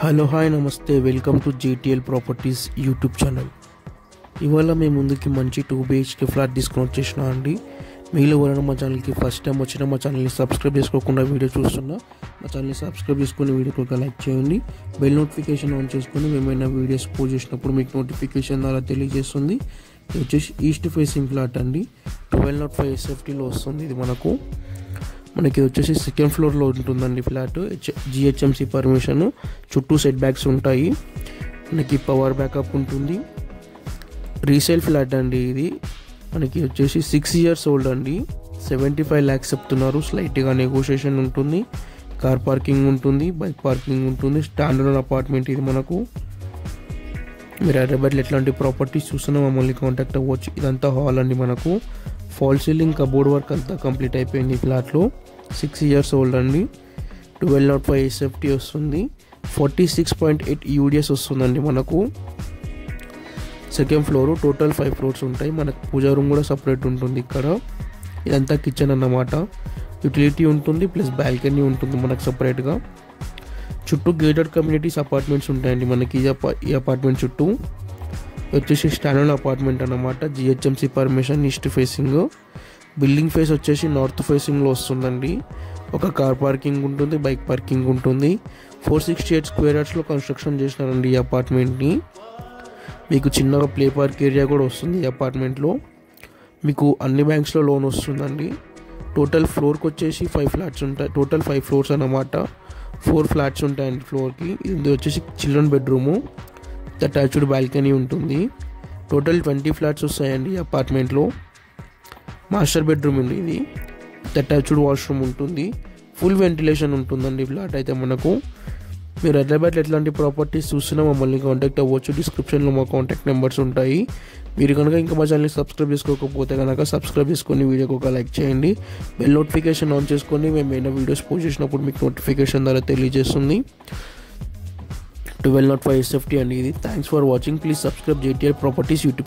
Hello hi నమస్తే, welcome to JTL properties YouTube channel. ఇవాళ మేము ముందుకి మంచి 2 BHK ఫ్లాట్ తీసుకొని వచ్చేసిన అండి. మీలో ఎవరైనా మా ఛానల్కి ఫస్ట్ టైం వచ్చినా మా ఛానల్ని సబ్స్క్రైబ్ చేసుకోకుండా వీడియో చూస్తున్నా మా ఛానల్ని సబ్స్క్రైబ్ చేసుకుని వీడియోకి ఒక లైక్ చేయండి. బెల్ నోటిఫికేషన్ ఆన్ చేసుకుని మేమైనా వీడియోస్ పోస్ట్ చేసినప్పుడు మీకు నోటిఫికేషన్ ద్వారా తెలియజేస్తుంది. ఇది వచ్చేసి ఈస్ట్ ఫేసింగ్ ఫ్లాట్ అండి. 1205 SFTలో వస్తుంది. ఇది మనకి వచ్చేసి సెకండ్ ఫ్లోర్లో ఉంటుందండి ఫ్లాట్. GHMC పర్మిషన్, చుట్టూ సెట్ బ్యాక్స్ ఉంటాయి. మనకి పవర్ బ్యాకప్ ఉంటుంది. రీసేల్ ఫ్లాట్ అండి. ఇది మనకి వచ్చేసి 6 years ఓల్డ్ అండి. 75 lakhs చెప్తున్నారు. స్లైట్గా నెగోషియేషన్ ఉంటుంది. కార్ పార్కింగ్ ఉంటుంది, బైక్ పార్కింగ్ ఉంటుంది. స్టాండర్డ్ అపార్ట్మెంట్ ఇది. మీరు హైదరాబాద్లో ఎట్లాంటి ప్రాపర్టీస్ చూస్తున్నా మమ్మల్ని కాంటాక్ట్ అవ్వచ్చు. ఇదంతా హాల్ అండి. మనకు ఫాల్ సీలింగ్, కబోర్డ్ వర్క్ అంతా కంప్లీట్ అయిపోయింది ఈ ఫ్లాట్లో. 6 years ఓల్డ్ అండి. 1205 SFT వస్తుంది. 46.8 UDS వస్తుందండి. మనకు సెకండ్ ఫ్లోర్, టోటల్ 5 floors ఉంటాయి. మనకు పూజా రూమ్ కూడా సపరేట్ ఉంటుంది ఇక్కడ. ఇదంతా కిచెన్ అన్నమాట. యూటిలిటీ ఉంటుంది ప్లస్ బాల్కనీ ఉంటుంది మనకు సపరేట్గా. చుట్టూ గేటెడ్ కమ్యూనిటీస్ అపార్ట్మెంట్స్ ఉంటాయండి మనకి ఈ అపార్ట్మెంట్ చుట్టూ. వచ్చేసి స్టాండర్డ్ అపార్ట్మెంట్ అన్నమాట. GHMC permission, east facing. Building face వచ్చేసి నార్త్ ఫేసింగ్లో వస్తుందండి. ఒక కార్ పార్కింగ్ ఉంటుంది, బైక్ పార్కింగ్ ఉంటుంది. 468 square yardsలో కన్స్ట్రక్షన్ చేసినారండి ఈ అపార్ట్మెంట్ని. మీకు చిన్నగా ప్లే పార్క్ ఏరియా కూడా వస్తుంది ఈ అపార్ట్మెంట్లో. మీకు అన్ని బ్యాంక్స్లో లోన్ వస్తుందండి. టోటల్ ఫ్లోర్కి వచ్చేసి 5 flats ఉంటాయి. టోటల్ 5 floors అన్నమాట. 4 flats ఉంటాయండి ఫ్లోర్కి. ఇది వచ్చేసి చిల్డ్రన్ బెడ్రూము, అటాచ్డ్ బాల్కనీ ఉంటుంది. టోటల్ 20 flats వస్తాయండి ఈ అపార్ట్మెంట్లో. మాస్టర్ బెడ్రూమ్ ఉంది ఇది. అటాచ్డ్ వాష్రూమ్ ఉంటుంది. ఫుల్ వెంటిలేషన్ ఉంటుందండి ఫ్లాట్ అయితే మనకు. మీరు హైదరాబాద్లో ఎట్లాంటి ప్రాపర్టీస్ చూసినా మమ్మల్ని కాంటాక్ట్ అవ్వచ్చు. డిస్క్రిప్షన్లో మా కాంటాక్ట్ నెంబర్స్ ఉంటాయి. మీరు కనుక ఇంకా మా ఛానల్ని సబ్స్క్రైబ్ చేసుకోకపోతే కనుక సబ్స్క్రైబ్ చేసుకొని వీడియోకి ఒక లైక్ చేయండి. బెల్ నోటిఫికేషన్ ఆన్ చేసుకొని మేము ఏమైనా వీడియోస్ పోస్ట్ చేసినప్పుడు మీకు నోటిఫికేషన్ ద్వారా తెలియజేస్తుంది. 1205 SFT అండి ఇది. Thanks for watching. Please subscribe JTL properties YouTube.